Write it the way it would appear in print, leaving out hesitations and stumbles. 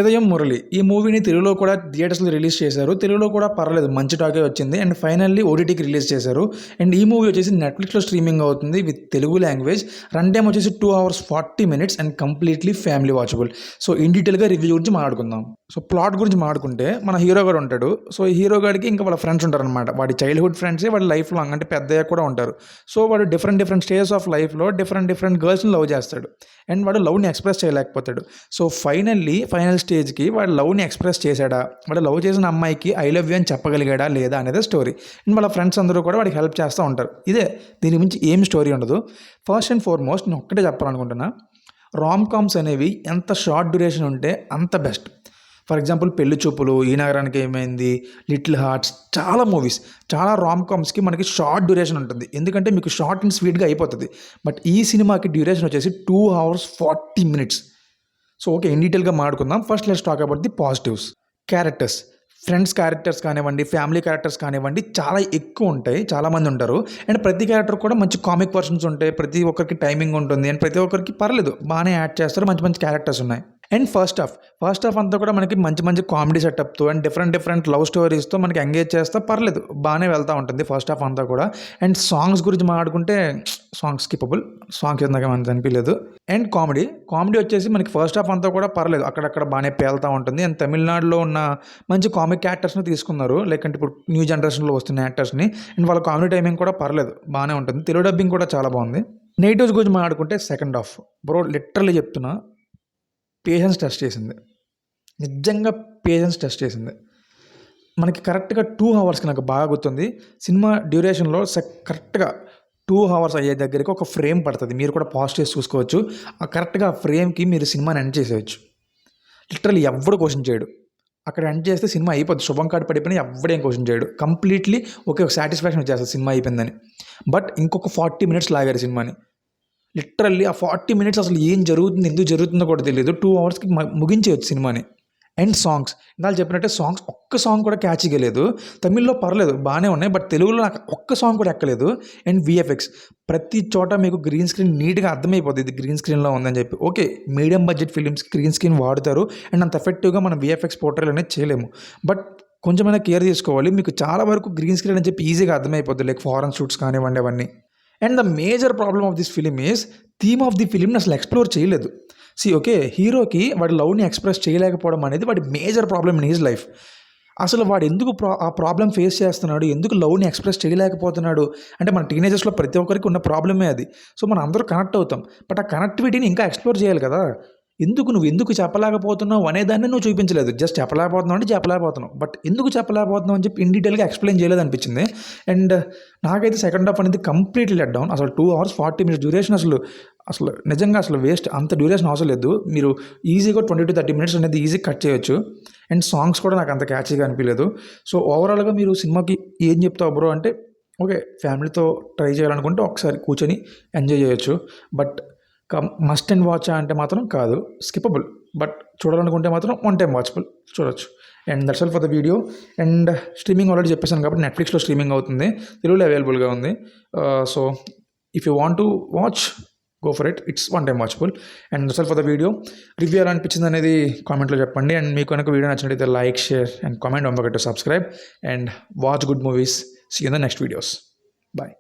ఉదయం మురళి ఈ మూవీని తెలుగులో కూడా థియేటర్స్లో రిలీజ్ చేశారు. తెలుగులో కూడా పర్లేదు మంచి టాకే వచ్చింది. అండ్ ఫైనల్లీ ఓటీటీకి రిలీజ్ చేశారు. అండ్ ఈ మూవీ వచ్చేసి నెట్ఫ్లిక్స్లో స్ట్రీమింగ్ అవుతుంది with Telugu language. Run time వచ్చేసి 2 hours 40 minutes and completely family watchable. So in డీటెయిల్గా రివ్యూ గురించి మాట్లాడుకుందాం. సో ప్లాట్ గురించి మాట్లాడుకుంటే మన హీరో గారు ఉంటాడు. సో ఈ హీరో గారికి ఇంకా వాళ్ళ ఫ్రెండ్స్ ఉంటారనమాట. వాడి చైల్డ్హుడ్ ఫ్రెండ్సే వాడి లైఫ్ లాంగ్ అంటే పెద్దయ్య కూడా ఉంటారు. సో వాడు డిఫరెంట్ స్టేజెస్ ఆఫ్ లైఫ్లో డిఫరెంట్ గర్ల్స్ని లవ్ చేస్తాడు. అండ్ వాడు లవ్ని ఎక్స్ప్రెస్ చేయలేకపోతాడు. సో ఫైనల్ స్టేజ్కి వాడు లవ్ని ఎక్స్ప్రెస్ చేశాడా, వాడు లవ్ చేసిన అమ్మాయికి ఐ లవ్ యూ అని చెప్పగలిగాడా లేదా అనేది స్టోరీ. అండ్ వాళ్ళ ఫ్రెండ్స్ అందరూ కూడా వాడికి హెల్ప్ చేస్తూ ఉంటారు. ఇదే, దీని గురించి ఏం స్టోరీ ఉండదు. ఫస్ట్ అండ్ ఫార్మోస్ట్ నేను ఒక్కటే చెప్పాలనుకుంటున్నా, రామ్ కామ్స్ అనేవి ఎంత షార్ట్ డ్యూరేషన్ ఉంటే అంత బెస్ట్. ఫర్ ఎగ్జాంపుల్ పెళ్లి చూపులు, ఈ నగరానికి ఏమైంది, లిటిల్ హార్ట్స్, చాలా మూవీస్, చాలా రామ్ కామ్స్కి మనకి షార్ట్ డ్యూరేషన్ ఉంటుంది. ఎందుకంటే మీకు షార్ట్ అండ్ స్వీట్గా అయిపోతుంది. బట్ ఈ సినిమాకి డ్యూరేషన్ వచ్చేసి 2 hours 40 minutes. So okay, in డీటెయిల్గా మాట్లాడుకుందాం. First let's talk about the positives. Characters, friends characters కానివ్వండి, ఫ్యామిలీ క్యారెక్టర్స్ కానివ్వండి, చాలా ఎక్కువ ఉంటాయి, చాలామంది ఉంటారు. అండ్ ప్రతి క్యారెక్టర్ కూడా మంచి కామిక్ పర్సన్స్ ఉంటాయి, ప్రతి ఒక్కరికి టైమింగ్ ఉంటుంది. అండ్ ప్రతి ఒక్కరికి పర్లేదు బాగానే యాడ్ చేస్తారు, మంచి క్యారెక్టర్స్ ఉన్నాయి. అండ్ ఫస్ట్ హాఫ్ అంతా కూడా మనకి మంచి కామెడీ సెటప్తో అండ్ డిఫరెంట్ లవ్ స్టోరీస్తో మనకి ఎంగేజ్ చేస్తే పర్లేదు బాగానే వెళ్తూ ఉంటుంది ఫస్ట్ హాఫ్ అంతా కూడా. అండ్ సాంగ్స్ గురించి మాట్లాడుకుంటే సాంగ్స్ స్కిపబుల్, సాంగ్స్ ఇందాక మనకు అనిపించలేదు. అండ్ కామెడీ వచ్చేసి మనకి ఫస్ట్ హాఫ్ అంతా కూడా పర్లేదు, అక్కడక్కడ బాగానే పేలుతూ ఉంటుంది. అండ్ తమిళనాడులో ఉన్న మంచి కామిక్ యాక్టర్స్ని తీసుకున్నారు, లేకంటే ఇప్పుడు న్యూ జనరేషన్లో వస్తున్న యాక్టర్స్ని. అండ్ వాళ్ళ కామెడీ టైమింగ్ కూడా పర్లేదు బాగానే ఉంటుంది. తెలుగు డబ్బింగ్ కూడా చాలా బాగుంది. నెగిటివ్స్ గురించి మాట్లాడుకుంటే సెకండ్ హాఫ్ బ్రో లిటరల్లీ చెప్తున్నా, పేషెన్స్ టెస్ట్ చేసింది, నిజంగా పేషెన్స్ టెస్ట్ చేసింది. మనకి కరెక్ట్గా 2 hours నాకు బాగా గుర్తుంది. సినిమా డ్యూరేషన్లో కరెక్ట్గా 2 hours అయ్యే దగ్గరికి ఒక ఫ్రేమ్ పడుతుంది. మీరు కూడా పాజ్ చేసి చూసుకోవచ్చు. ఆ కరెక్ట్గా ఆ ఫ్రేమ్కి మీరు సినిమాని ఎండ్ చేసేయచ్చు. లిటరల్లీ ఎవడు క్వశ్చన్ చేయడు. అక్కడ ఎండ్ చేస్తే సినిమా అయిపోద్ది, శుభం కార్డు పడిపోయినా ఎవడేం క్వశ్చన్ చేయడు. కంప్లీట్లీ ఒక సాటిస్ఫాక్షన్ వచ్చేస్తుంది సినిమా అయిపోయిందని. బట్ ఇంకొక 40 minutes లాగారు సినిమాని. లిటరల్లీ ఆ 40 minutes అసలు ఏం జరుగుతుంది, ఎందుకు జరుగుతుందో కూడా తెలియదు. 2 hours ముగించేయచ్చు సినిమాని. అండ్ సాంగ్స్, ఇందాక చెప్పినట్టే ఒక్క సాంగ్ కూడా క్యాచీగా లేదు. తమిళ్లో పర్లేదు బాగానే ఉన్నాయి, బట్ తెలుగులో నాకు ఒక్క సాంగ్ కూడా ఎక్కలేదు. అండ్ విఎఫ్ఎక్స్, ప్రతి చోట మీకు గ్రీన్ స్క్రీన్ నీట్గా అర్థమైపోతుంది ఇది గ్రీన్ స్క్రీన్లో ఉందని చెప్పి. Okay, medium budget films green screen వాడతారు అండ్ అంత ఎఫెక్టివ్గా మనం విఎఫ్ఎక్స్ పోర్ట్రేల్ అనేది చేయలేము. బట్ కొంచెమైనా కేర్ తీసుకోవాలి. మీకు చాలా వరకు గ్రీన్ స్క్రీన్ అని చెప్పి ఈజీగా అర్థమైపోతుంది, లైక్ ఫారెన్ షూట్స్ కానివ్వండి అవన్నీ. And the major problem of this film is theme of the ఫిలింని అసలు ఎక్స్ప్లోర్ చేయలేదు. ఓకే, హీరోకి వాడి లవ్ని ఎక్స్ప్రెస్ చేయలేకపోవడం అనేది వాడి major problem in his life. అసలు వాడు ఎందుకు ఆ ప్రాబ్లం ఫేస్ చేస్తున్నాడు, ఎందుకు లవ్ని ఎక్స్ప్రెస్ చేయలేకపోతున్నాడు అంటే మన టీనేజర్స్లో ప్రతి ఒక్కరికి ఉన్న ప్రాబ్లమే అది. సో మనం అందరూ కనెక్ట్ అవుతాం, బట్ ఆ కనెక్టివిటీని ఇంకా ఎక్స్ప్లోర్ చేయాలి కదా. నువ్వు ఎందుకు చెప్పలేకపోతున్నావు అనేదాన్ని నువ్వు చూపించలేదు. జస్ట్ చెప్పలేకపోతున్నావు, బట్ ఎందుకు చెప్పలేకపోతున్నావు అని చెప్పి ఇన్ డీటెయిల్గా ఎక్స్ప్లెయిన్ చేయలేదు అనిపించింది. అండ్ నాకైతే సెకండ్ హాఫ్ అనేది కంప్లీట్లీ లెట్ డౌన్. అసలు 2 hours 40 minutes డ్యూరేషన్ అసలు నిజంగా అసలు వేస్ట్. అంత డ్యూరేషన్ అవసరం లేదు. మీరు ఈజీగా 20 to 30 minutes అనేది ఈజీ కట్ చేయొచ్చు. అండ్ సాంగ్స్ కూడా నాకు అంత క్యాచీగా అనిపించలేదు. సో ఓవరాల్గా మీరు సినిమాకి ఏం చెప్తావు బ్రో అంటే, ఓకే ఫ్యామిలీతో ట్రై చేయాలనుకుంటే ఒకసారి కూర్చొని ఎంజాయ్ చేయొచ్చు. బట్ మస్ట్ అండ్ వాచ్ అంటే మాత్రం కాదు, స్కిపబుల్. బట్ చూడాలనుకుంటే మాత్రం వన్ టైం వాచబుల్, చూడొచ్చు. And that's all for the video. And streaming already చెప్పేసాను కాబట్టి నెట్ఫ్లిక్స్లో స్ట్రీమింగ్ అవుతుంది, తెలుగులో అవైలబుల్గా ఉంది. So if you want to watch, go for it, it's one time watchable. And that's all for the video. Review ఎలా అనిపించింది అనేది కామెంట్లో చెప్పండి. అండ్ మీకు కనుక వీడియో నచ్చినట్లయితే like, share and comment, don't forget to subscribe and watch good movies. See you in the next videos. Bye.